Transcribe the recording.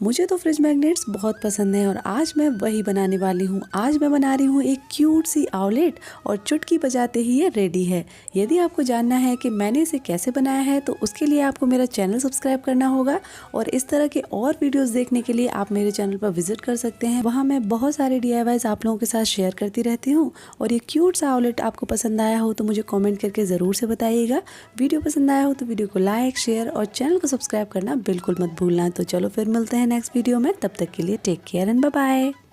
मुझे तो fridge magnets बहुत पसंद है और आज मैं वही बनाने वाली हूँ। आज मैं बना रही हूँ एक क्यूट सी आउलेट और चुटकी बजाते ही ये रेडी है। यदि आपको जानना है कि मैंने इसे कैसे बनाया है तो उसके लिए आपको मेरा चैनल सब्सक्राइब करना होगा और इस तरह के और वीडियोस देखने के लिए आप मेरे चैनल पर विजिट कर सकते हैं। वहाँ मैं बहुत सारे DIYs आप लोगों के साथ शेयर करती रहती हूँ। और ये क्यूट सा आउलेट आपको पसंद आया हो तो मुझे कॉमेंट करके ज़रूर से बताइएगा। वीडियो पसंद आया हो तो वीडियो को लाइक, शेयर और चैनल को सब्सक्राइब करना बिल्कुल मत भूलना। तो चलो फिर मिलते हैं नेक्स्ट वीडियो में। तब तक के लिए take care and bye bye.